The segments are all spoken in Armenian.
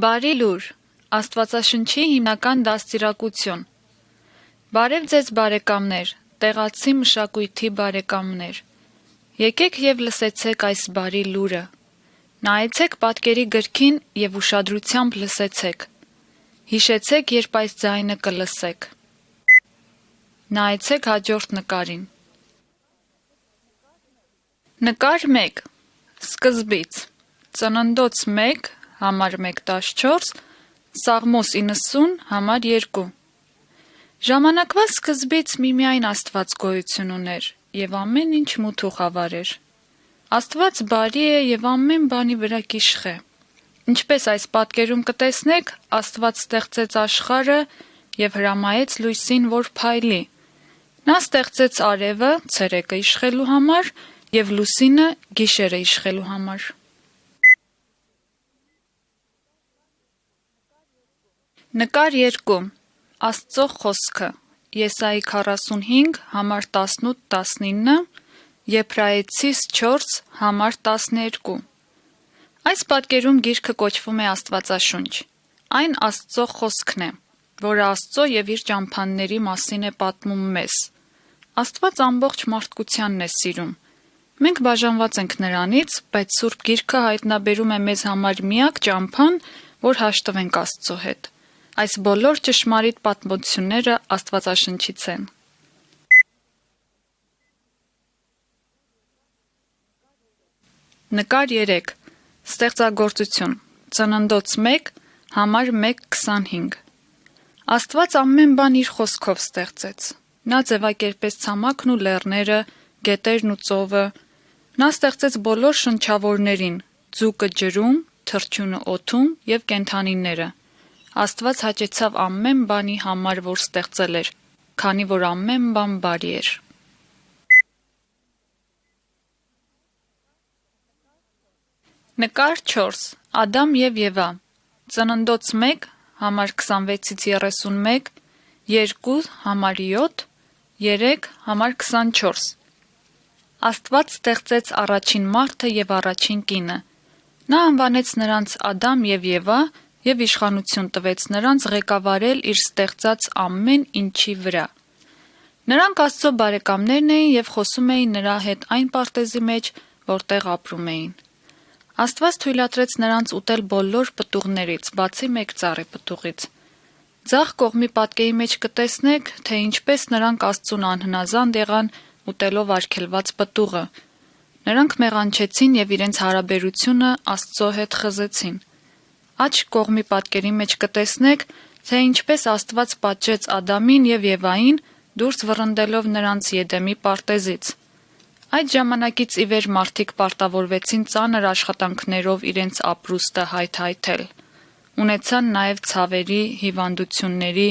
Բարի լուր, Աստվածաշնչի հիմնական դաստիարակություն։ Բարև ձեզ բարեկամներ, տեղացի մշակույթի բարեկամներ։ Եկեք եւ լսեցեք այս բարի լուրը։ Նայեցեք պատկերի գրքին եւ ուշադրությամբ լսեցեք։ Հիշեցեք, երբ այս ձայնը կլսեք։ Նայեցեք հաջորդ նկարին։ Նկար 1. Սկզբից։ Ծննդոց 1, համար 1:14, Սաղմոս 90, համար 2։ Ժամանակվա սկզբից միմիայն Աստված գոյություն ուներ եւ ամեն ինչ մութ ու խավար էր։ Աստված բարի է եւ ամեն բանի վրա կիշխ է։ Ինչպես այս պատկերում կտեսնեք, Աստված ստեղծեց աշխարհը եւ հրամայեց լույսին, որ փայլի։ Նա ստեղծեց արևը, ցերեկը իշխելու համար եւ լուսինը գիշերը իշխելու համար։ Նկար 2. Աստծո խոսքը։ Եսայի 45, համար 18-19, Եբրայեցիս 4, համար 12։ Այս պատկերում գիրքը կոչվում է Աստվածաշունչ։ Այն Աստծո խոսքն է, որը Աստծո եւ իր ճամփաների մասին է պատմում մեզ։ Աստված ամբողջ մարդկությանն է սիրում։ Մենք բաժանված ենք նրանից, բայց Սուրբ Գիրքը հայտնաբերում է մեզ համար միակ ճամփան, որ հաշտվենք Աստծո հետ։ Այս բոլոր ճշմարիտ պատմությունները Աստվածաշնչից են։ Նկար 3. Ստեղծագործություն։ Ծննդոց 1, համար 1:25։ Աստված ամեն բան իր խոսքով ստեղծեց։ Նա ձևակերպեց ցամաքն ու լեռները, գետերն ու ծովը։ Նա ստեղծեց բոլոր շնչավորներին՝ ձուկը ջրում, թռչյունը օդում եւ կենդանիները։ Աստված հաճեցավ ամեն բանի համար, որ ստեղծել էր, քանի որ ամեն բան բարի էր։ Նկար 4. Ադամ եւ Եվա։ Ծննդոց 1, համար 26-31, 2, համար 7, 3, համար 24։ Աստված ստեղծեց առաջին մարդը եւ առաջին կինը։ Նա անվանեց նրանց Ադամ եւ Եվա եւ իշխանություն տվեց նրանց ղեկավարել իր ստեղծած ամեն ինչի վրա։ Նրանք Աստծո բարեկամներն էին եւ խոսում էին նրա հետ այն պարտեզի մեջ, որտեղ ապրում էին։ Աստված թույլատրեց նրանց ուտել բոլոր պտուղներից, բացի մեկ ծառի պտուղից։ Ձախ կողմի պատկերի մեջ կտեսնեք, թե ինչպես նրանք Աստծուն անհնազանդ եղան ուտելով արգելված պտուղը։ Նրանք մեղանչեցին եւ իրենց հարաբերությունը Աստծո հետ խզեցին։ Աջ կողմի պատկերի մեջ կտեսնեք, թե ինչպես Աստված պատժեց Ադամին եւ Եվային, դուրս վռնդելով նրանց Եդեմի պարտեզից։ Այդ ժամանակից ի վեր մարդիկ պարտավորվեցին ծանր աշխատանքներով իրենց ապրուստը հայթայթել։ Ունեցան նաեւ ցավերի, հիվանդությունների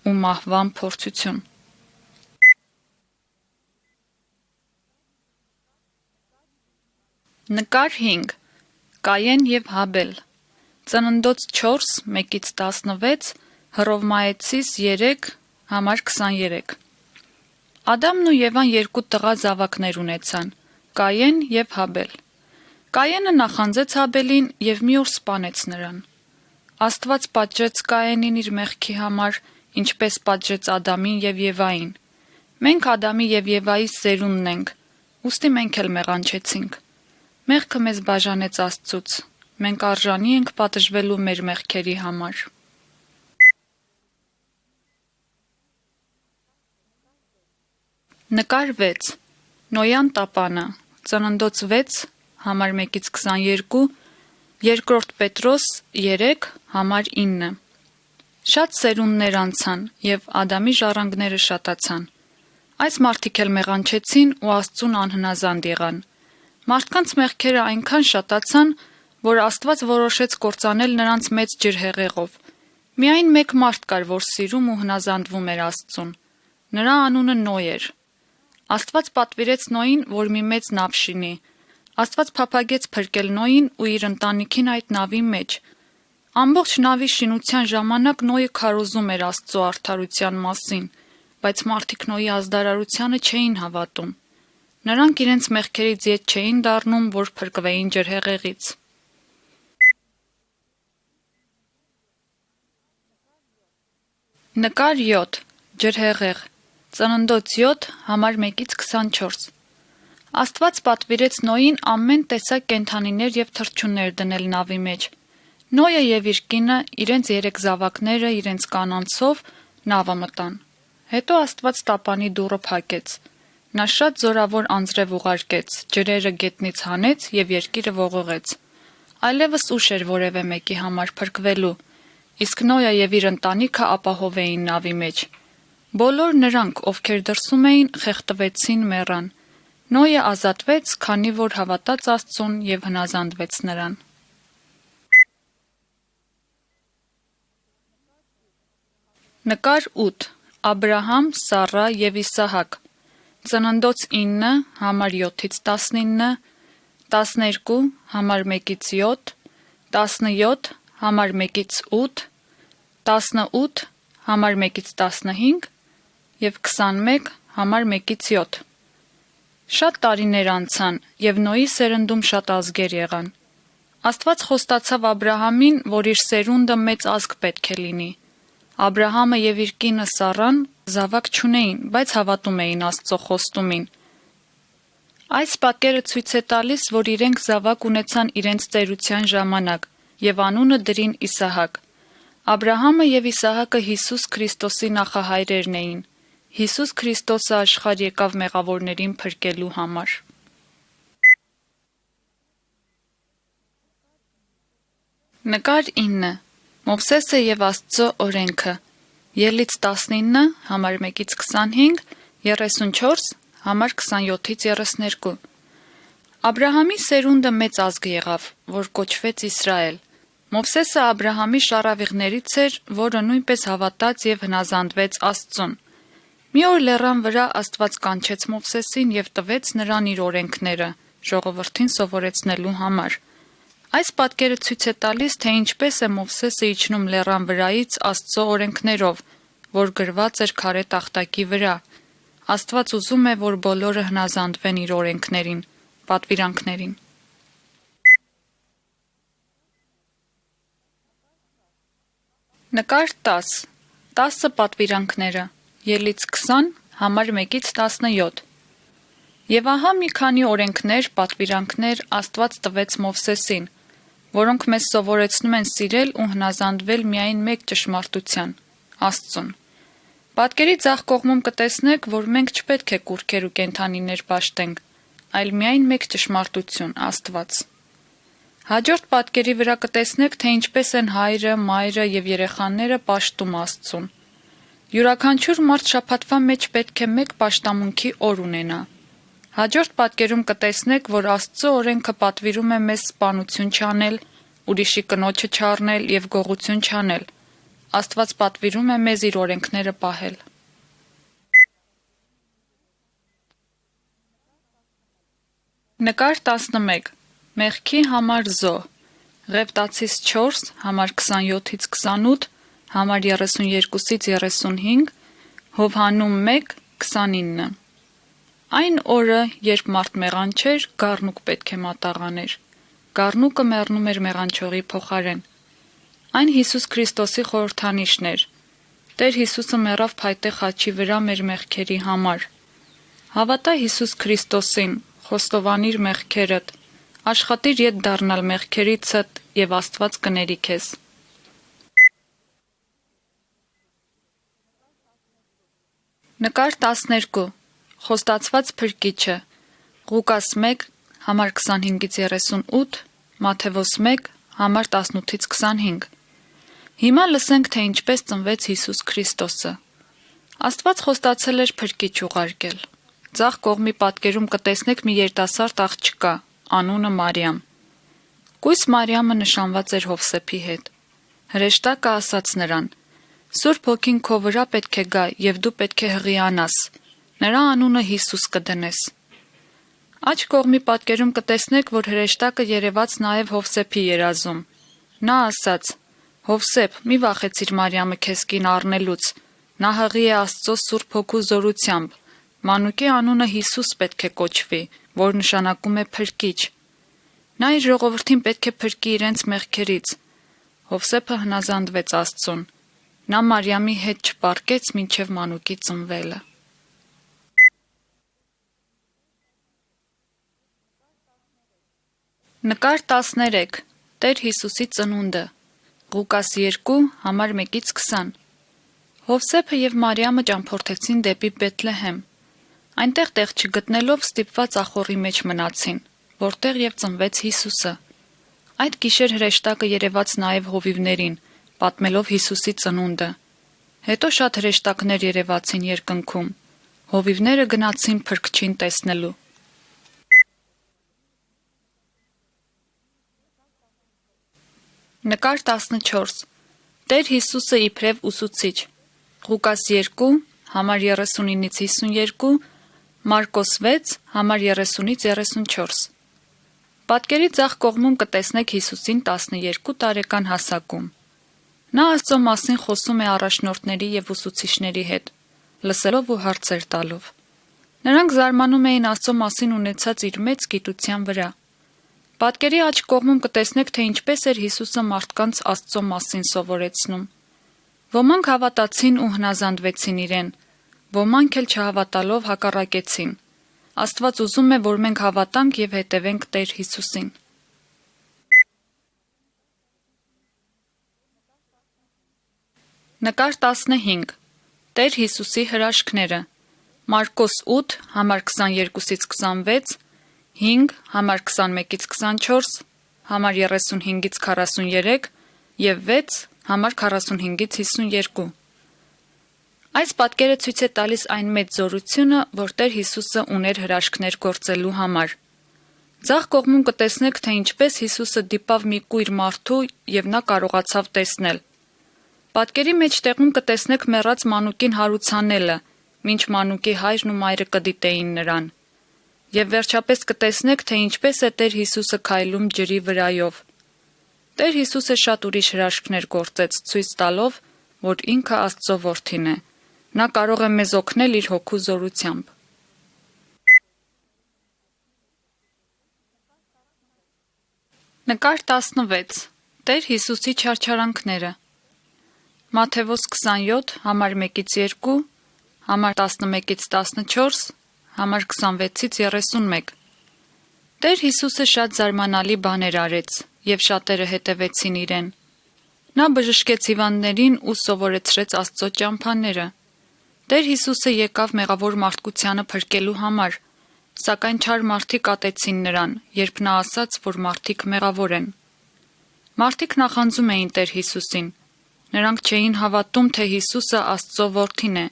ու մահվան փորձություն։ Նկար 5. Կայեն եւ Հաբել։ Ծննդոց 4, 1-16, Հռովմայեցիս 3, համար 23։ Ադամն ու Եվան երկու տղա զավակներ ունեցան՝ Կայեն եւ Հաբել։ Կայենը նախանձեց Հաբելին եւ մի օր սպանեց նրան։ Աստված պատժեց Կայենին իր մեղքի համար, ինչպես պատժեց Ադամին եւ Եվային։ Մենք Ադամի եւ Եվայի սերունդն ենք, ուստի մենք էլ մեղանչեցինք։ Մեղքը մեզ բաժանեց Աստծուց։ Մենք արժանի ենք պատժվելու մեր մեղքերի համար։ Նկար 6. Նոյան տապանը։ Ծննդոց 6, համար 1-22, 2 Պետրոս 3, համար 9։ Շատ սերունդներ անցան եւ Ադամի ժառանգները շատացան։ Այս մարդիկ էլ մեղանչեցին ու Աստծուն անհնազանդ եղան։ Մարդկանց մեղքերը այնքան շատացան, որ Աստված որոշեց կործանել նրանց մեծ ջրհեղեղով։ Միայն մեկ մարդ կար, որ սիրում ու հնազանդվում էր Աստծուն։ Նրա անունը Նոյ էր։ Աստված պատվիրեց Նոյին, որ մի մեծ նավ շինի։ Աստված փափագեց փրկել Նոյին ու իր ընտանիքին այդ նավի մեջ։ Ամբողջ նավի շինության ժամանակ Նոյը քարոզում էր Աստծո արդարության մասին, բայց մարդիկ Նոյի ազդարարությանը չէին հավատում։ Նրանք իրենց մեղքերից ետ չէին դառնում, որ փրկվեին ջրհեղեղից։ Նկար 7. Ջրհեղեղ. Ծննդոց 7, համար 1-24 Աստված պատվիրեց Նոյին ամեն տեսակ կենդանիներ և թռչուններ դնել նավի մեջ։ Նոյը և իր կինը, իրենց 3 զավակները, իրենց կանանցով նավը մտան։ Հետո Աստված տապանի դուռը փակեց։ Նա շատ զորավոր անձրև ուղարկեց, ջրերը գետնից հանեց և երկիրը ողողեց։ Այլևս ուշ էր որևէ մեկի համար փրկվելու, իսկ Նոյը և իր ընտանիքը ապահով էին նավի մեջ։ Բոլոր նրանք, ովքեր դրսում էին, խեղդվեցին, մեռան։ Նոյը ազատվեց, քանի որ հավատաց Աստծուն և հնազանդվեց նրան։ Նկար 8. Աբրահամ, Սառա և Իսահակ. Ծննդոց 9, համար 7-19, 12, համար 1-7, 17, համար 1-8, 18, համար 1-15 և 21, համար 1-7 Շատ տարիներ անցան, և Նոյի սերնդում շատ ազգեր եղան։ Աստված խոստացավ Աբրահամին, որ իր սերունդը մեծ ազգ պետք է լինի։ Աբրահամը և իր կինը Սառան զավակ չունեին, բայց հավատում էին Աստծո խոստումին։ Այս պատկերը ցույց է տալիս, որ իրենք զավակ ունեցան իրենց ծերության ժամանակ և անունը դրին Իսահակ։ Աբրահամը և Իսահակը Հիսուս Քրիստոսի նախահայրերն էին։ Հիսուս Քրիստոսը աշխարհ եկավ մեղավորներին փրկելու համար։ Նկար 9. Մովսեսը և Աստծո օրենքը. Ելից 19, համար 1-25, 34, համար 27-32 Աբրահամի սերունդը մեծ ազգ եղավ, որ կոչվեց Իսրայել։ Մովսեսը Աբրահամի շառավիղներից էր, որը նույնպես հավատաց և հնազանդվեց Աստծուն։ Մի օր լեռան վրա Աստված կանչեց Մովսեսին և տվեց նրան իր օրենքները, ժողովրդին սովորեցնելու համար։ Այս պատկերը ցույց է տալիս, թե ինչպես է Մովսեսը իջնում լեռան վրայից Աստծո օրենքներով, որ գրված էր քարե տախտակի վրա։ Աստված ուզում է, որ բոլորը հնազանդվեն իր օրենքներին, պատվիրանքներին։ Նկար 10. 10 պատվիրանքները. Ելից 20, համար 1-17 Եվ ահա մի քանի օրենքներ, պատվիրանքներ Աստված տվեց Մովսեսին, որոնք մեզ սովորեցնում են սիրել ու հնազանդվել միայն մեկ ճշմարտության՝ Աստծուն։ Պատկերի ձախ կողմում կտեսնեք, որ մենք չպետք է կուռքեր ու կենդանիներ պաշտենք, այլ միայն մեկ ճշմարտություն՝ Աստված։ Հաջորդ պատկերի վրա կտեսնեք, թե ինչպես են հայրը, մայրը և երեխաները պաշտում Աստծուն։ Յուրաքանչյուր մարդ շաբաթվա մեջ պետք է մեկ պաշտամունքի օր ունենա։ Հաջորդ պատկերում կտեսնեք, որ Աստծո օրենքը պատվիրում է մեզ սպանություն չանել, ուրիշի կնոջը չառնել և գողություն չանել։ Աստված պատվիրում է մեզ իր օրենքները պահել։ Նկար 11. Մեղքի համար զոհ. Ղևտացիս 4, համար 27-28, համար 32-35, Հովհաննում 1, 29 Այն օրը, երբ մարդ մեղանչեր, գառնուկ պետք է մատաղաներ։ Գառնուկը մեռնում էր մեղանչողի փոխարեն։ Այն Հիսուս Քրիստոսի խորհրդանիշն էր։ Տեր Հիսուսը մեռավ փայտե խաչի վրա մեր մեղքերի համար։ Հավատա Հիսուս Քրիստոսին, խոստովանիր մեղքերդ, աշխատիր ետ դառնալ մեղքերիցդ և Աստված կների քեզ։ Նկար 12. Խոստացված փրկիչը. Ղուկաս 1, համար 25-38, Մատթեոս 1, համար 18-25 Հիմա լսենք, թե ինչպես ծնվեց Հիսուս Քրիստոսը։ Աստված խոստացել էր փրկիչ ուղարկել։ Ձախ կողմի պատկերում կտեսնեք մի երիտասարդ աղջկա, անունը Մարիամ։ Կույս Մարիամը նշանված էր Հովսեփի հետ։ Հրեշտակը ասաց նրան. «Սուրբ Հոգին քո վրա պետք է գա, և դու պետք է հղիանաս, նրա անունը Հիսուս կդնես»։ Աջ կողմի պատկերում կտեսնեք, որ հրեշտակը երևաց նաև Հովսեփի երազում։ Նա ասաց. «Հովսեփ, մի վախեցիր Մարիամը քեզ կին առնելուց, նա հղի է Աստծո Սուրբ Հոգու զորությամբ, մանուկի անունը Հիսուս պետք է կոչվի, որ նշանակում է փրկիչ։ Նա իր ժողովրդին պետք է փրկի իրենց մեղքերից»։ Հովսեփը հնազանդվեց Աստծուն։ Նա Մարիամի հետ չպարկեց մինչև մանուկի ծնվելը։ Նկար 13. Տեր Հիսուսի ծնունդը։ Ղուկաս 2, համար 1-20։ Հովսեփը եւ Մարիամը ճամփորդեցին դեպի Բեթլեհեմ։ Այնտեղ տեղ չգտնելով ստիպված ախոռի մեջ մնացին, որտեղ եւ ծնվեց Հիսուսը։ Այդ գիշեր հրեշտակը երևաց նաեւ հովիվներին, պատմելով Հիսուսի ծնունդը։ Հետո շատ հրեշտակներ երևացին երկնքում։ Հովիվները գնացին Փրկչին տեսնելու։ Նկար 14. Տեր Հիսուսը իբրև ուսուցիչ։ Ղուկաս 2, համար 39-52, Մարկոս 6, համար 30-34։ Պատկերի ձախ կողմում կտեսնեք Հիսուսին 12 տարեկան հասակում։ Նա Աստծո մասին խոսում է առաջնորդների եւ ուսուցիչների հետ, լսելով ու հարցեր տալով։ Նրանք զարմանում էին Աստծո մասին ունեցած իր մեծ գիտության վրա։ Պատկերի աջ կողմում կտեսնեք, թե ինչպես էր Հիսուսը մարդկանց Աստծո մասին սովորեցնում։ Ոմանք հավատացին ու հնազանդվեցին իրեն, ոմանք էլ չհավատալով հակառակեցին։ Աստված ուզում է, որ մենք հավատանք եւ հետևենք Տեր Հիսուսին։ Նկար 15. Տեր Հիսուսի հրաշքները։ Մարկոս 8, համար 22-26, 5, համար 21-24, համար 35-43 եւ 6, համար 45-52։ Այս պատկերը ցույց է տալիս այն մեծ զորությունը, որ Տեր Հիսուսը ուներ հրաշքներ գործելու համար։ Ձախ կողմում կտեսնեք, թե ինչպես Հիսուսը դիպավ մի կույր մարդու եւ նա կարողացավ տեսնել։ Պատկերի մեջտեղում կտեսնեք մեռած մանուկին հարուցանելը, մինչ մանուկի հայրն ու մայրը կդիտեին նրան։ Եվ վերջապես կտեսնեք, թե ինչպես է Տեր Հիսուսը քայլում ջրի վրայով։ Տեր Հիսուսը շատ ուրիշ հրաշքներ գործեց, ցույց տալով, որ ինքը Աստծո որդին է։ Նա կարող է մեզ օգնել իր հոգու զորությամբ։ Նկար 16. Տեր Հիսուսի չարչարանքները։ Մատթեոս 27, համար 1-2, համար 11-14, համար 26-31։ Տեր Հիսուսը շատ զարմանալի բաներ արեց, եւ շատերը հետևեցին իրեն։ Նա բժշկեց հիվանդներին ու սովորեցրեց Աստծո ճամփաները։ Տեր Հիսուսը եկավ մեղավոր մարդկությանը փրկելու համար, սակայն չար մարդիկ ատեցին նրան, երբ նա ասաց, որ մարդիկ մեղավոր են։ Մարդիկ նախանձում էին Տեր Հիսուսին։ Նրանք չէին հավատում, թե Հիսուսը Աստծո որդին է։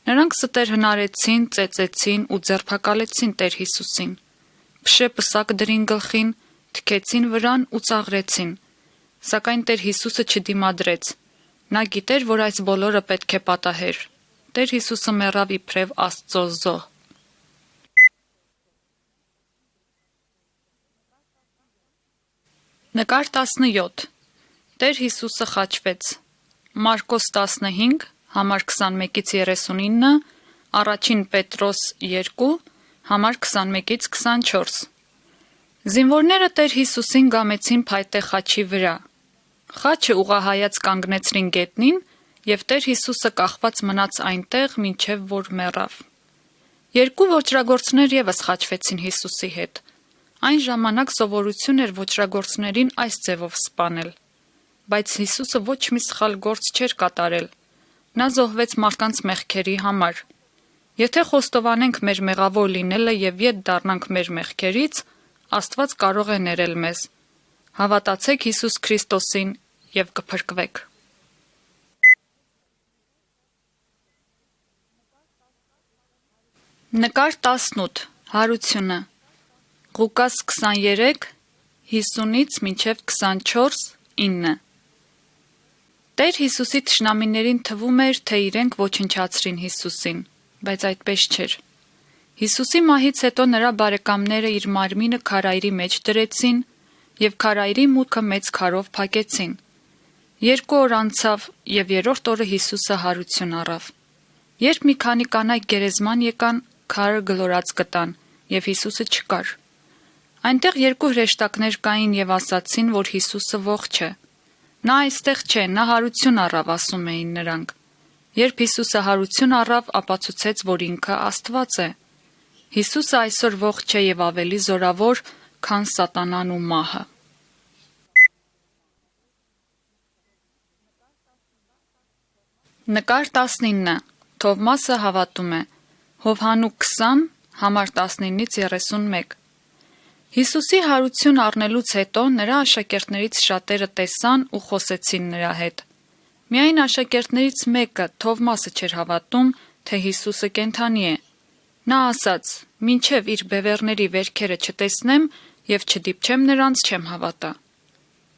Նրանք ստեր հնարեցին, ծեծեցին ու ձերբակալեցին Տեր Հիսուսին։ Փշե պսակ դրին գլխին, թքեցին վրան ու ծաղրեցին։ Սակայն Տեր Հիսուսը չդիմադրեց։ Նա գիտեր, որ այս բոլորը պետք է պատահեր։ Տեր Հիսուսը մեռավ իբրև Աստծո զոհ։ Նկար 17. Տեր Հիսուսը խաչվեց։ Մարկոս 15, համար 21-39, առաջին Պետրոս 2, համար 21-24։ Զինվորները Տեր Հիսուսին գամեցին փայտե խաչի վրա։ Խաչը ուղղահայաց կանգնեցրին գետնին, եւ Տեր Հիսուսը կախված մնաց այնտեղ, մինչև որ մեռավ։ Երկու ոճրագործներ եւս խաչվեցին Հիսուսի հետ։ Այն ժամանակ սովորություն էր ոճրագործներին այս ձևով սպանել։ Բայց Հիսուսը ոչ մի սխալ գործ չէր կատարել։ Նա զոհվեց մարդկանց մեղքերի համար։ Եթե խոստովանենք մեր մեղավոր լինելը եւ ետ դառնանք մեր մեղքերից, Աստված կարող է ներել մեզ։ Հավատացեք Հիսուս Քրիստոսին եւ կփրկվեք։ Նկար 18. Հարությունը։ Ղուկաս 23, 50-ից մինչև 24, 9։ Տեր Հիսուսի թշնամիներին թվում էր, թե իրենք ոչնչացրին Հիսուսին, բայց այդպես չէր։ Հիսուսի մահից հետո նրա բարեկամները իր մարմինը քարայրի մեջ դրեցին եւ քարայրի մուտքը մեծ քարով փակեցին։ 2 օր անցավ եւ 3-րդ օրը Հիսուսը հարություն առավ։ Երբ մի քանի կանայք գերեզման եկան, քարը գլորած գտան եւ Հիսուսը չկար։ Այնտեղ 2 հրեշտակներ կային եւ ասացին, որ Հիսուսը ողջ է։ Նա այստեղ չէ, նա հարություն առավ, ասում էին նրանք։ Երբ Հիսուսը հարություն առավ, ապացուցեց, որ ինքը Աստված է։ Հիսուսը այսօր ողջ է եւ ավելի զորավոր, քան սատանան ու մահը։ Նկար 19. Թովմասը հավատում է։ Հովհաննես 20, համար 19-ից 31։ Հիսուսի հարություն առնելուց հետո նրա աշակերտներից շատերը տեսան ու խոսեցին նրա հետ։ Միայն աշակերտներից մեկը, Թովմասը, չէր հավատում, թե Հիսուսը կենդանի է։ Նա ասաց. «Մինչև իր բևեռների վերքերը չտեսնեմ եւ չդիպչեմ նրանց, չեմ հավատա»։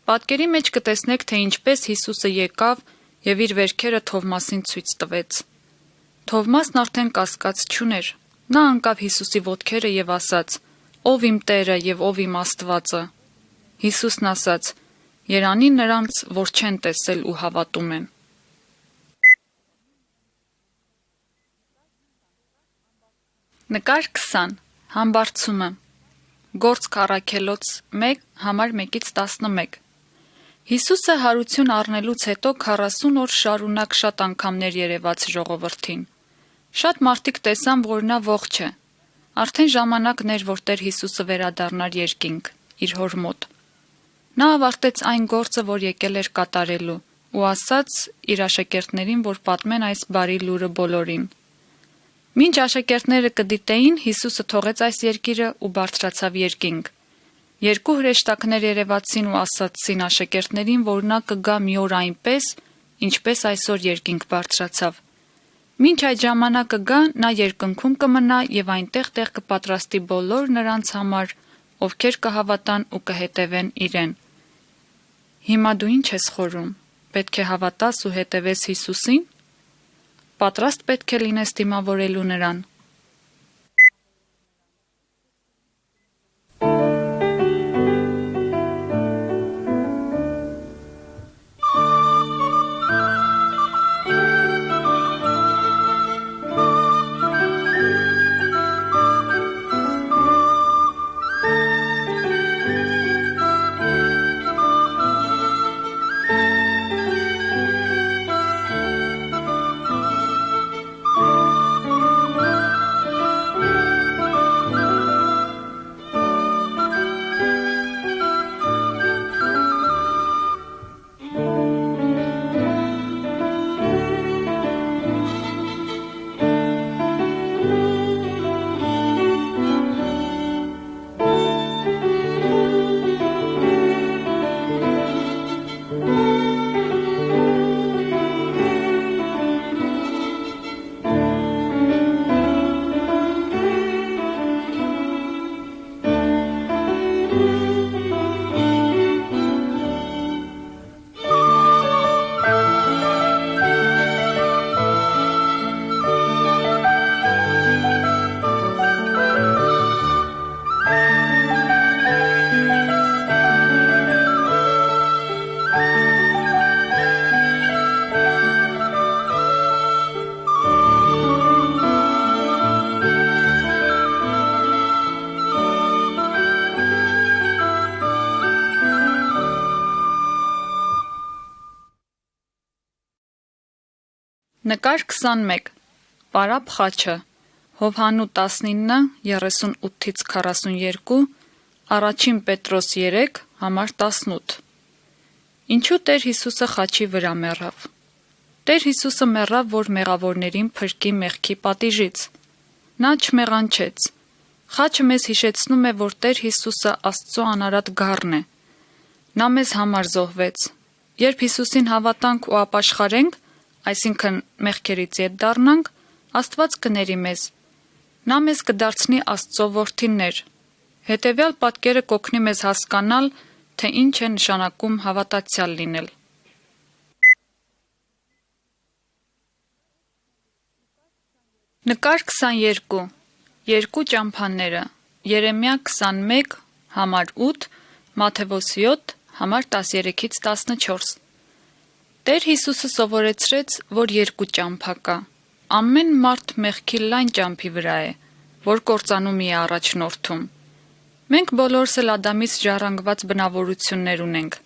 Պատկերի մեջ կտեսնեք, թե ինչպես Հիսուսը եկավ եւ իր վերքերը Թովմասին ցույց տվեց։ Թովմասն արդեն կասկած չուներ։ Նա ընկավ Հիսուսի ոտքերը եւ ասաց. «Ով իմ Տերը եւ ով իմ Աստվածը»։ Հիսուսն ասաց. «Երանի նրանց, որ չեն տեսել ու հավատում են»։ Նկար 20. Համբարձումը։ Գործք առաքելոց 1, համար 1-11։ Հիսուսը հարություն առնելուց հետո 40 օր շարունակ շատ անգամներ երևաց ժողովրդին։ Շատ մարդիկ տեսան, որ նա ողջ է։ Արդեն ժամանակն էր, որ Տեր Հիսուսը վերադառնար երկինք, իր հոր մոտ։ Նա ավարտեց այն գործը, որ եկել էր կատարելու, ու ասաց իր աշակերտներին, որ պատմեն այս բարի լուրը բոլորին։ Մինչ աշակերտները կդիտեին, Հիսուսը թողեց այս երկիրը ու բարձրացավ երկինք։ Երկու հրեշտակներ երևացին ու ասացին աշակերտներին, որ նա կգա մի օր այնպես, ինչպես այսօր երկինք բարձրացավ։ Մինչ այդ ժամանակը գա, նա երկնքում կմնա եւ այնտեղ տեղ կպատրաստի բոլոր նրանց համար, ովքեր կհավատան ու կհետևեն իրեն։ Հիմա դու ինչ ես խորհում։ Պետք է հավատաս ու հետևես Հիսուսին։ Պատրաստ պետք է լինես դիմավորելու նրան։ Նկար 21. Պարապ խաչը։ Հովհաննու 19, 38-ից 42, առաջին Պետրոս 3, համար 18։ Ինչու Տեր Հիսուսը խաչի վրա մեռավ։ Տեր Հիսուսը մեռավ, որ մեղավորներին փրկի մեղքի պատիժից։ Նա չմեղանչեց։ Խաչը մեզ հիշեցնում է, որ Տեր Հիսուսը Աստծո անարատ գառն է։ Նա մեզ համար զոհվեց։ Երբ Հիսուսին հավատանք ու ապաշխարենք, այսինքն մեղքերից ետ դառնանք, Աստված կների մեզ։ Նա մեզ կդարձնի Աստծո որդիներ։ Հետևյալ պատկերը կօգնի մեզ հասկանալ, թե ինչ է նշանակում հավատացյալ լինել։ Նկար 22. Երկու ճամփաները։ Երեմիա 21, համար 8, Մատթեոս 7, համար 13-ից 14։ Տեր Հիսուսը սովորեցրեց, որ երկու ճամփա կա։ Ամեն մարդ մեղքի լայն ճամփի վրա է, որ կործանումի է առաջնորդում։ Մենք բոլորս էլ Ադամից ժառանգված բնավորություններ ունենք։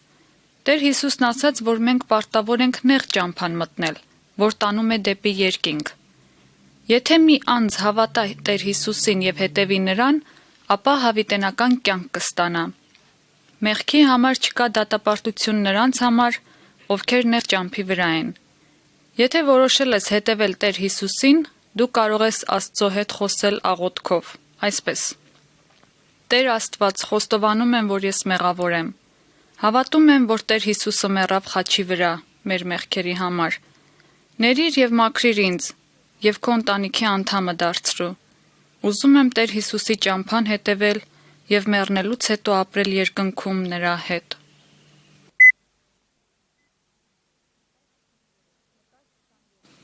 Տեր Հիսուսն ասաց, որ մենք պարտավոր ենք նեղ ճամփան մտնել, որ տանում է դեպի երկինք։ Եթե մի անձ հավատա Տեր Հիսուսին եւ հետևի նրան, ապա հավիտենական կյանք կստանա։ Մեղքի համար չկա դատապարտություն նրանց համար, ովքեր նեղ ճամփի վրա են։ Եթե որոշել ես հետևել Տեր Հիսուսին, դու կարող ես Աստծո հետ խոսել աղոթքով, այսպես. Տեր Աստված, խոստովանում եմ, որ ես մեղավոր եմ։ Հավատում եմ, որ Տեր Հիսուսը մեռավ խաչի վրա մեր մեղքերի համար։ Ներիր եւ մաքրիր ինձ եւ քո ընտանիքի անդամը դարձրու։ Ուզում եմ Տեր Հիսուսի ճամփան հետևել եւ մեռնելուց հետո ապրել երկնքում նրա հետ։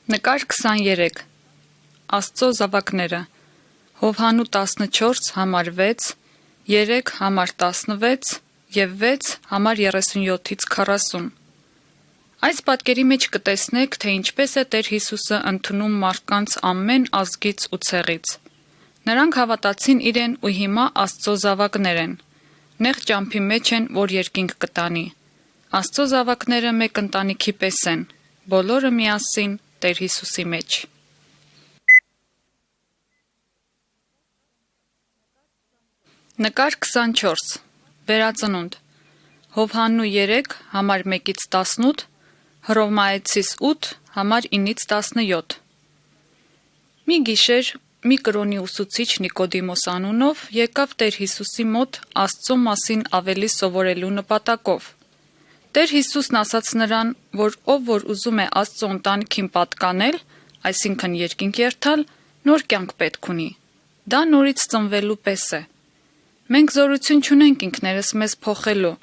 Նկար 23 Աստծո զավակները Հովհաննու 14 համար 6, 3 համար 16 և 6 համար 37-ից 40։ Այս պատկերի մեջ կտեսնեք, թե ինչպես է Տեր Հիսուսը ընդունում մարդկանց ամեն ազգից ու ցեղից։ Նրանք հավատացին իրեն ու հիմա Աստծո զավակներ են։ Նեղ ճամփի մեջ են, որ երկինք կտանի։ Աստծո զավակները մեկ ընտանիքի պես են, բոլորը միասին Տեր Հիսուսի մեջ։ Նկար 24 Վերածնունդ Հովհաննու 3 համար 1-ից 18, Հռոմայեցիս 8 համար 9-ից 17։ Մի գիշեր մի կրոնի ուսուցիչ Նիկոդիմոս անունով եկավ Տեր Հիսուսի մոտ Աստծո մասին ավելի սովորելու նպատակով։ Տեր Հիսուսն ասաց նրան, որ ով որ ուզում է Աստծո ընտանիքին պատկանել, այսինքն երկինք երթալ, նոր կյանք պետք ունի։ Դա նորից ծնվելու պես է։ Մենք զորություն չունենք ինքներս մեզ փոխելու։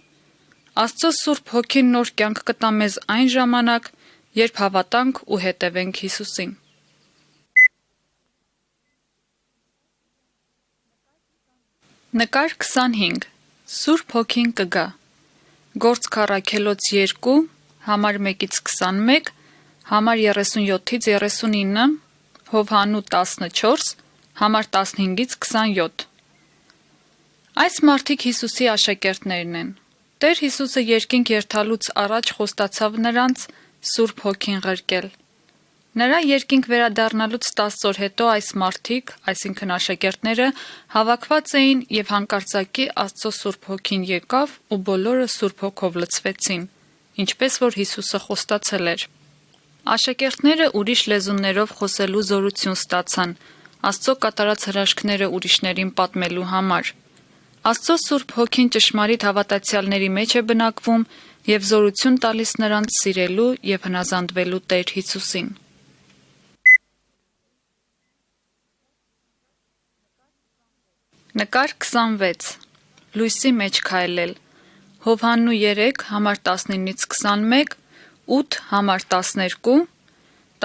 Աստծո Սուրբ Հոգին նոր կյանք կտա մեզ այն ժամանակ, երբ հավատանք ու հետևենք Հիսուսին։ Նկար 25 Սուրբ Հոգին կգա Գործք առաքելոց 2 համար 1-ից 21, համար 37-ից 39, Հովհաննու 14 համար 15-ից 27։ Այս մարդիկ Հիսուսի աշակերտներն են։ Տեր Հիսուսը երկինք երթալուց առաջ խոստացավ նրանց Սուրբ Հոգին ղրկել։ Նրա երկինք վերադառնալուց 10 օր հետո այս մարդիկ, այսինքն աշակերտները, հավաքված էին եւ հանկարծակի Աստծո Սուրբ Հոգին եկավ ու բոլորը Սուրբ Հոգով լցվեցին, ինչպես որ Հիսուսը խոստացել էր։ Աշակերտները ուրիշ լեզուներով խոսելու զորություն ստացան, Աստծո կատարած հրաշքները ուրիշներին պատմելու համար։ Աստծո Սուրբ Հոգին ճշմարիտ հավատացյալների մեջ է բնակվում եւ զորություն տալիս նրանց սիրելու եւ հնազանդվելու Տեր Հիսուսին։ Նկար 26 Լույսի մեջ քայլել Հովհաննու 3 համար 19-ից 21, 8 համար 12,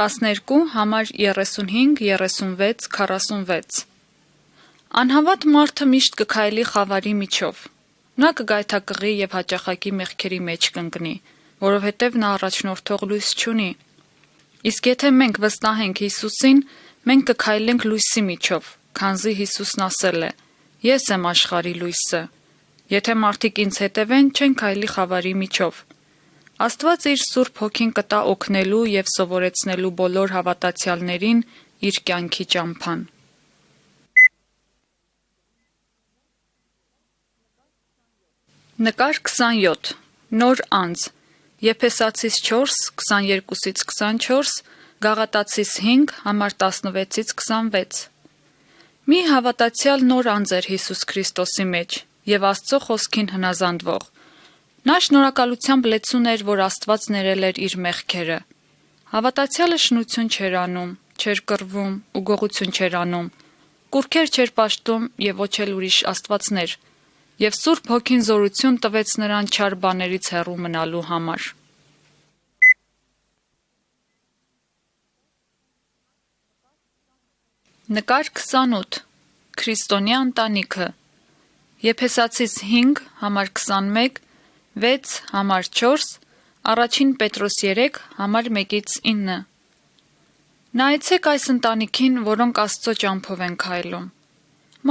12 համար 35, 36, 46։ Անհավատ մարդը միշտ կքայլի խավարի միջով։ Նա կգայթակղի եւ հաճախակի մեղքերի մեջ կընկնի, որովհետեւ նա առաջնորդող լույս չունի։ Իսկ եթե մենք վստահենք Հիսուսին, մենք կքայլենք լույսի միջով, քանզի Հիսուսն ասել է. Ես եմ աշխարհի լույսը։ Եթե մարդիկ ինձ հետևեն, չեն քայլի խավարի միջով։ Աստված իր Սուրբ Հոգին կտա օգնելու եւ սովորեցնելու բոլոր հավատացյալներին իր կյանքի ճամփան։ Նկար 27 Նոր անձ Եփեսացիս 4 22-ից 24, Գաղատացիս 5 համար 16-ից 26։ Մի հավատացյալ նոր անձ էր Հիսուս Քրիստոսի մեջ եւ Աստծո խոսքին հնազանդվող։ Նա շնորհակալությամբ լեցուն էր, որ Աստված ներել էր իր մեղքերը։ Հավատացյալը շնություն չէր անում, չէր կռվում ու գողություն չէր անում, կուռքեր չէր պաշտում եւ ոչ էլ ուրիշ աստվածներ, եւ Սուրբ Հոգին զորություն տվեց նրան չար բաներից հեռու մնալու համար։ Նկար 28 Քրիստոնյա ընտանիքը Եփեսացիս 5 համար 21, 6 համար 4, Առաջին Պետրոս 3 համար 1-ից 9։ Նայեցեք այս ընտանիքին, որոնք Աստծո ճամփով են քայլում։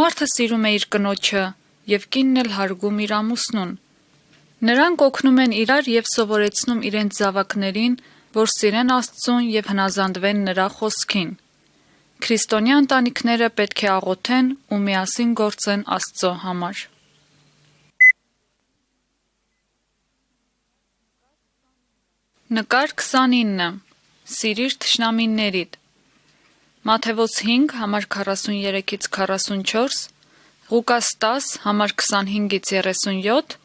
Մարդը սիրում է իր կնոջը եւ կինն էլ հարգում իր ամուսնուն։ Նրանք օգնում են իրար եւ սովորեցնում իրենց զավակներին, որ սիրեն Աստծուն եւ հնազանդվեն նրա խոսքին։ Քրիստոնյա ընտանիքները պետք է աղոթեն ու միասին գործեն Աստծո համար։ Նկար 29. Սիրիր թշնամիներիդ։ Մատթեոս 5 համար 43-44, Ղուկաս 10 համար 25-37,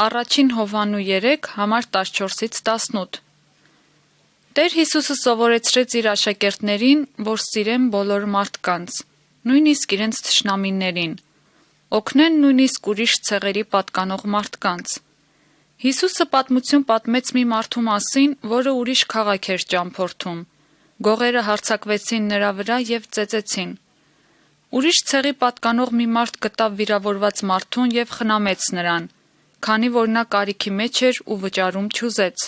Առաջին Հովհաննու 3 համար 14-18։ Տեր Հիսուսը սովորեցրեց իր աշակերտներին, որ սիրեն բոլոր մարդկանց, նույնիսկ իրենց թշնամիներին, օգնեն նույնիսկ ուրիշ ցեղերի պատկանող մարդկանց։ Հիսուսը պատմություն պատմեց մի մարդու մասին, որը ուրիշ քաղաք էր ճամփորդում։ Գողերը հարձակվեցին նրա վրա եւ ծեծեցին։ Ուրիշ ցեղի պատկանող մի մարդ գտավ վիրավորված մարդուն եւ խնամեց նրան, քանի որ նա կարիքի մեջ էր ու վճարում չուզեց։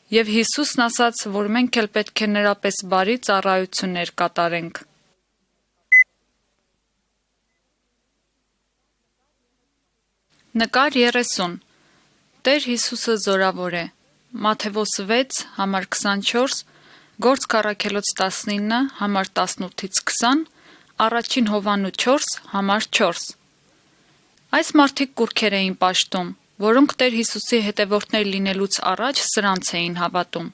Եվ Հիսուսն ասաց, որ մենք էլ պետք է նրա պես բարի ծառայություններ կատարենք։ Նկար 30. Տեր Հիսուսը զորավոր է։ Մատթեոս 6 համար 24, Գործք առաքելոց 19 համար 18-20, Առաջին Հովհաննու 4 համար 4։ Այս մարդիկ կուռքեր էին պաշտում, որոնք Տեր Հիսուսի հետևորդներ լինելուց առաջ սրանց էին հավատում։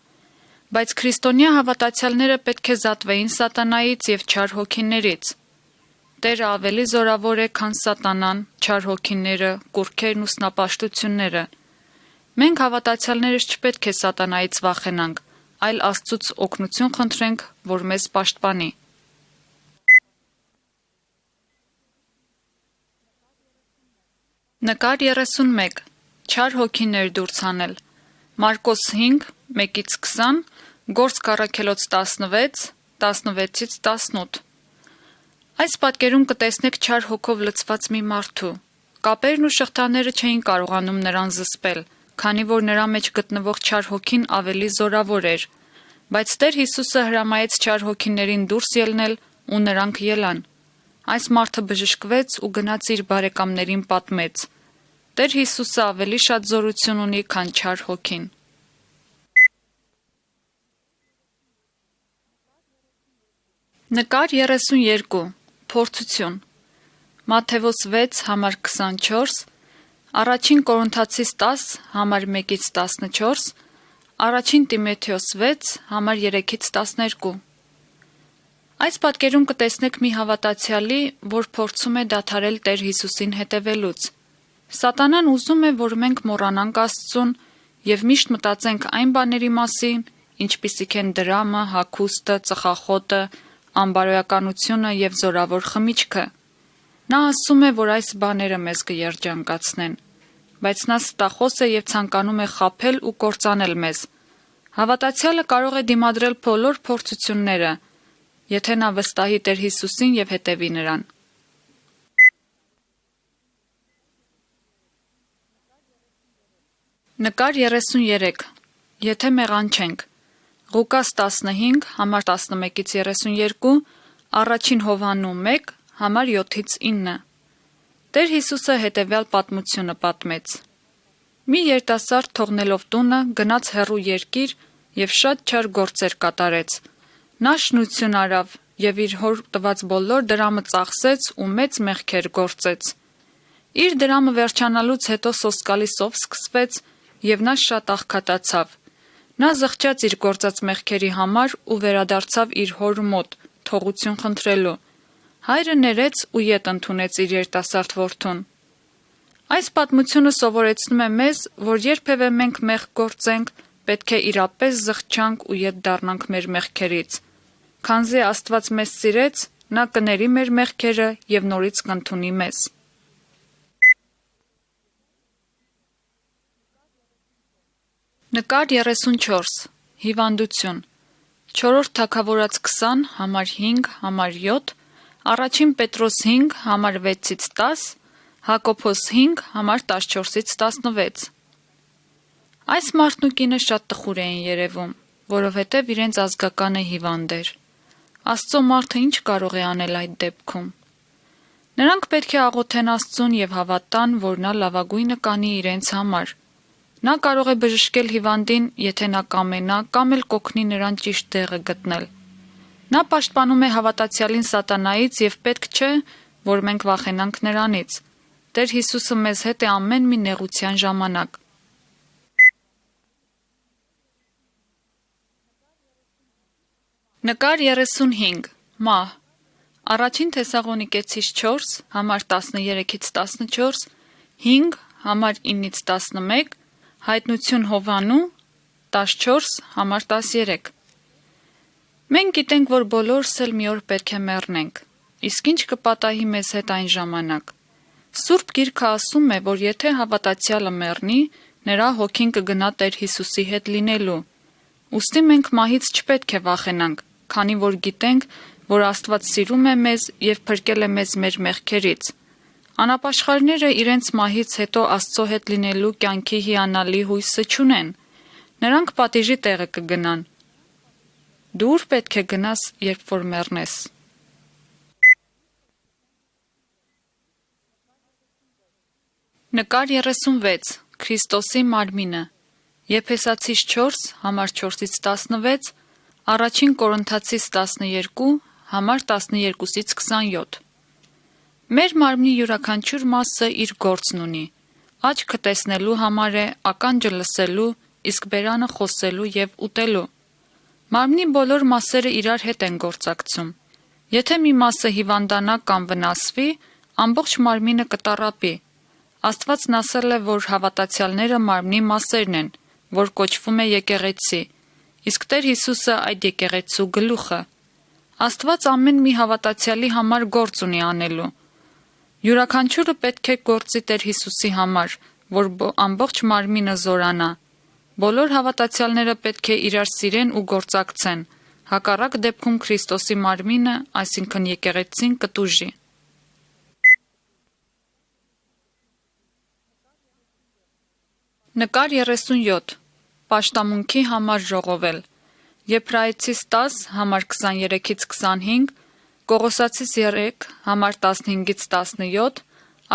Բայց քրիստոնյա հավատացյալները պետք է զատվեին սատանայից եւ չար հոգիներից։ Տերը ավելի զորավոր է, քան սատանան, չար հոգիները, կուռքերն ու սնապաշտությունները։ Մենք հավատացյալներս չպետք է սատանայից վախենանք, այլ Աստծուց օգնություն խնդրենք, որ մեզ պաշտպանի։ Նկար 31. Չար հոգիներ դուրս հանել։ Մարկոս 5 1-20, Գործք առաքելոց 16 16-18։ Այս պատկերում կտեսնեք չար հոգով լցված մի մարդու։ Կապերն ու շղթաները չէին կարողանում նրան զսպել, քանի որ նրա մեջ գտնվող չար հոգին ավելի զորավոր էր, բայց Տեր Հիսուսը հրամայեց չար հոգիներին դուրս ելնել ու նրանք ելան։ Այս մարդը բժշկվեց ու գնաց իր բարեկամներին պատմեց։ Տեր Հիսուսը ավելի շատ զորություն ունի, քան չար հոգին։ Նկար 32. Փորձություն։ Մատթեոս 6 համար 24, Առաջին Կորինթացիս 10 համար 1-14, Առաջին Տիմոթեոս 6 համար 3-12։ Այս պատկերում կտեսնեք մի հավատացյալի, որ փորձում է դադարել Տեր Հիսուսին հետևելուց։ Սատանան ուզում է, որ մենք մոռանանք Աստծուն եւ միշտ մտածենք այն բաների մասին, ինչպիսիք են դրամը, հագուստը, ծխախոտը, անբարոյականությունը եւ զորավոր խմիչքը։ Նա ասում է, որ այս բաները մեզ կերջանկացնեն, բայց նա ստախոս է եւ ցանկանում է խաբել ու կործանել մեզ։ Հավատացյալը կարող է դիմադրել բոլոր փորձությունները, եթե նա վստահի Տեր Հիսուսին եւ հետևի նրան։ Նկար 33. Եթե մեղանչենք։ Ղուկաս 15 համար 11-32, Առաջին Հովհաննու 1 համար 7-9։ Տեր Հիսուսը հետևյալ պատմությունը պատմեց։ Մի երիտասարդ թողնելով տունը գնաց հեռու երկիր եւ շատ չար գործեր կատարեց։ Նա շնություն արավ եւ իր հոր տված բոլոր դրամը ծախսեց ու մեծ մեղքեր գործեց։ Իր դրամը վերջանալուց հետո սոսկալի սով սկսվեց եւ նա շատ աղքատացավ։ Նա զղջաց իր գործած մեղքերի համար ու վերադարձավ իր հոր մոտ, թողություն խնդրելու։ Հայրը ներեց ու ետ ընդունեց իր երիտասարդ որդուն։ Այս պատմությունը սովորեցնում է մեզ, որ երբևէ մենք մեղք գործենք, պետք է իրապես զղջանք ու ետ դառնանք մեր մեղքերից։ Քանզի Աստված մեզ սիրեց, նա կների մեր մեղքերը եւ նորից կընդունի մեզ։ Նկար 34. Հիվանդություն։ 4 Թագավորաց 20 համար 5 համար 7, Առաջին Պետրոս 5 համար 6-10, Հակոբոս 5 համար 14-16։ Այս մարդն ու կինը շատ տխուր էին երևում, որովհետև իրենց ազգականը հիվանդ էր։ Աստծո մարդը ինչ կարող է անել այդ դեպքում։ Նրանք պետք է աղոթեն Աստծուն եւ հավատան, որ նա լավագույնը կանի իրենց համար։ Նա կարող է բժշկել հիվանդին, եթե նա կամենա, կամ էլ կօգնի նրան ճիշտ դեղը գտնել։ Նա պաշտպանում է հավատացյալին սատանայից եւ պետք չէ, որ մենք վախենանք նրանից։ Տեր Հիսուսը մեզ հետ է ամեն մի նեղության ժամանակ։ Նկար 35. Մահ։ Առաջին Թեսաղոնիկեցիս 4, համար 13-14, 5, համար 9-11, Հայտնություն Հովհաննու, 14, համար 13։ Մենք գիտենք, որ բոլորս էլ մի օր պետք է մեռնենք, իսկ ինչ կպատահի մեզ հետ այն ժամանակ։ Սուրբ Գիրքը ասում է, որ եթե հավատացյալը մեռնի, նրա հոգին կգնա Տեր Հիսուսի հետ լինելու։ Ուստի մենք մահից չպետք է վախենանք, քանի որ գիտենք, որ Աստված սիրում է մեզ եւ փրկել է մեզ մեր մեղքերից։ Անապաշխարները իրենց մահից հետո Աստծո հետ լինելու կյանքի հիանալի հույսը չունեն։ Նրանք պատիժի տեղը կգնան։ Դու ուր պետք է գնաս, երբ որ մեռնես։ Նկար 36. Քրիստոսի մարմինը։ Եփեսացիս 4, համար 4-16, Առաջին Կորինթացիս 12, համար 12-27։ Մեր մարմնի յուրաքանչյուր մասը իր գործն ունի։ Աչքը տեսնելու համար է, ականջը լսելու, իսկ բերանը խոսելու եւ ուտելու։ Մարմնի բոլոր մասերը իրար հետ են գործակցում։ Եթե մի մասը հիվանդանա կամ վնասվի, ամբողջ մարմինը կտառապի։ Աստվածն ասել է, որ հավատացյալները մարմնի մասերն են, որ կոչվում է եկեղեցի, իսկ Տեր Հիսուսը այդ եկեղեցու գլուխը։ Աստված ամեն մի հավատացյալի համար գործ ունի անելու։ Յուրաքանչյուրը պետք է գործի Տեր Հիսուսի համար, որ ամբողջ մարմինը զորանա։ Բոլոր հավատացյալները պետք է իրար սիրեն ու գործակցեն։ Հակառակ դեպքում Քրիստոսի մարմինը, այսինքն եկեղեցին, կտուժի։ Նկար 37. Պաշտամունքի համար ժողովել։ Եբրայեցիս 10, համար 23-25, Կողոսացիս 3, համար 15-17,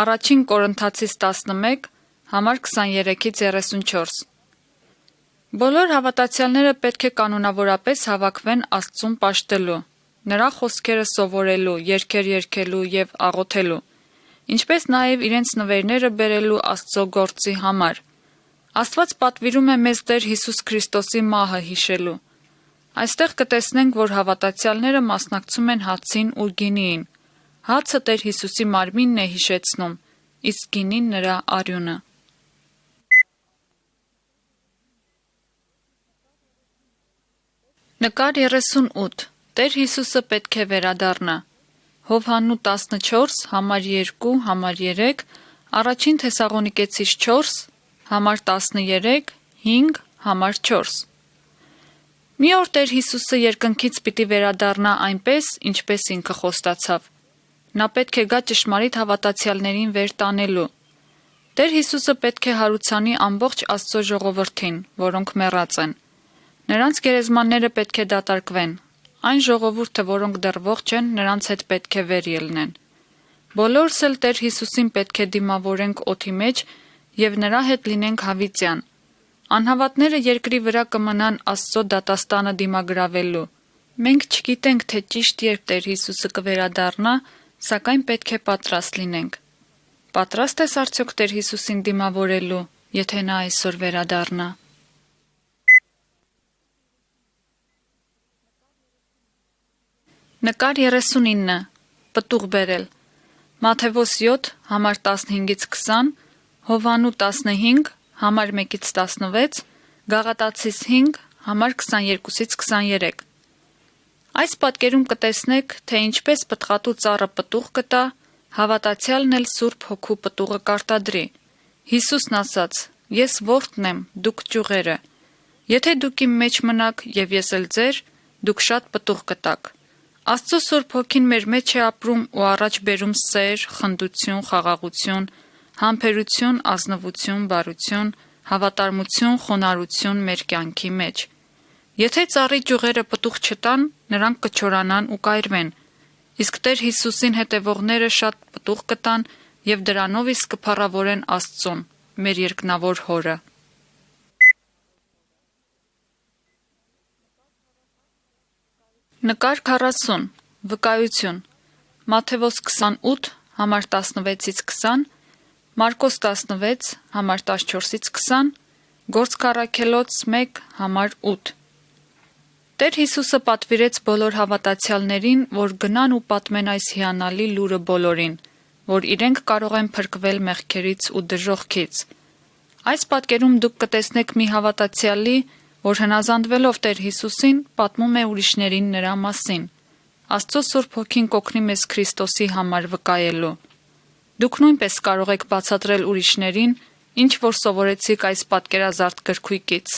Առաջին Կորինթացիս 11, համար 23-34։ Բոլոր հավատացյալները պետք է կանոնավորապես հավաքվեն Աստծուն պաշտելու, նրա խոսքերը սովորելու, երգեր երգելու եւ աղոթելու, ինչպես նաեւ իրենց նվերները բերելու Աստծո գործի համար։ Աստված պատվիրում է մեզ Տեր Հիսուս Քրիստոսի մահը հիշելու։ Այստեղ կտեսնենք, որ հավատացյալները մասնակցում են հացին ու գինիին։ Հացը Տեր Հիսուսի մարմինն է հիշեցնում, իսկ գինին նրա արյունը։ Նկար 38. Տեր Հիսուսը պետք է վերադառնա։ Հովհաննու 14, համար 2, համար 3, Առաջին Թեսաղոնիկեցիս 4, համար 13, 5, համար 4։ Մի օր Տեր Հիսուսը երկնքից պիտի վերադառնա այնպես, ինչպես ինքը խոստացավ։ Նա պետք է գա ճշմարիտ հավատացյալներին վեր տանելու։ Տեր Հիսուսը պետք է հարուցանի ամբողջ Աստծո ժողովրդին, որոնք մեռած են։ Նրանց գերեզմանները պետք է դատարկվեն։ Այն ժողովուրդը, որոնք դեռ ողջ են, նրանց հետ պետք է վեր ելնեն։ Բոլորս էլ Տեր Հիսուսին պետք է դիմավորենք օդի մեջ եւ նրա հետ լինենք հավիտյան։ Անհավատները երկրի վրա կմնան Աստծո դատաստանը դիմագրավելու։ Մենք չգիտենք, թե ճիշտ երբ Տեր Հիսուսը կվերադառնա, սակայն պետք է պատրաստ լինենք։ Պատրաստ ես արդյոք Տեր Հիսուսին դիմավորելու, եթե նա այսօր վերադառնա։ Նկար 39. Պտուղ բերել։ Մատթեոս 7, համար 15-20, Հովհաննու 15, համար 1-16, Գաղատացիս 5, համար 22-23։ Այս պատկերում կտեսնեք, թե ինչպես պտղատու ծառը պտուղ կտա, հավատացյալն էլ Սուրբ Հոգու պտուղը կարտադրի։ Հիսուսն ասաց. «Ես որդն եմ, դուք ճյուղերը։ Եթե դուք իմ մեջ մնաք եւ ես էլ ձեր, դուք շատ պտուղ կտաք»։ Աստծո Սուրբ Հոգին մեր մեջ է ապրում ու առաջ բերում սեր, խնդություն, խաղաղություն, համբերություն, ազնվություն, բարություն, հավատարմություն, խոնարհություն մեր կյանքի մեջ։ Եթե ծառի ճյուղերը պտուղ չտան, նրանք կչորանան ու կայրվեն, իսկ Տեր Հիսուսին հետևողները շատ պտուղ կտան եւ դրանով իսկ կփառավորեն Աստծուն, մեր երկնավոր Հորը։ Նկար 40. Վկայություն. Մատթեոս 28, համար 16-ից 20, Մարկոս 16, համար 14-ից 20, Գործք առաքելոց 1, համար 8։ Տեր Հիսուսը պատվիրեց բոլոր հավատացյալներին, որ գնան ու պատմեն այս հիանալի լուրը բոլորին, որ իրենք կարող են փրկվել մեղքերից ու դժոխքից։ Այս պատկերում դուք կտեսնեք մի հավատացյալի, որ հնազանդվելով Տեր Հիսուսին, պատմում է ուրիշներին նրա մասին։ Աստծո Սուրբ Հոգին կօգնի մեզ Քրիստոսի համար վկայելու։ Դուք նույնպես կարող եք բացատրել ուրիշներին, ինչ որ սովորեցիք այս պատկերազարդ գրքույկից։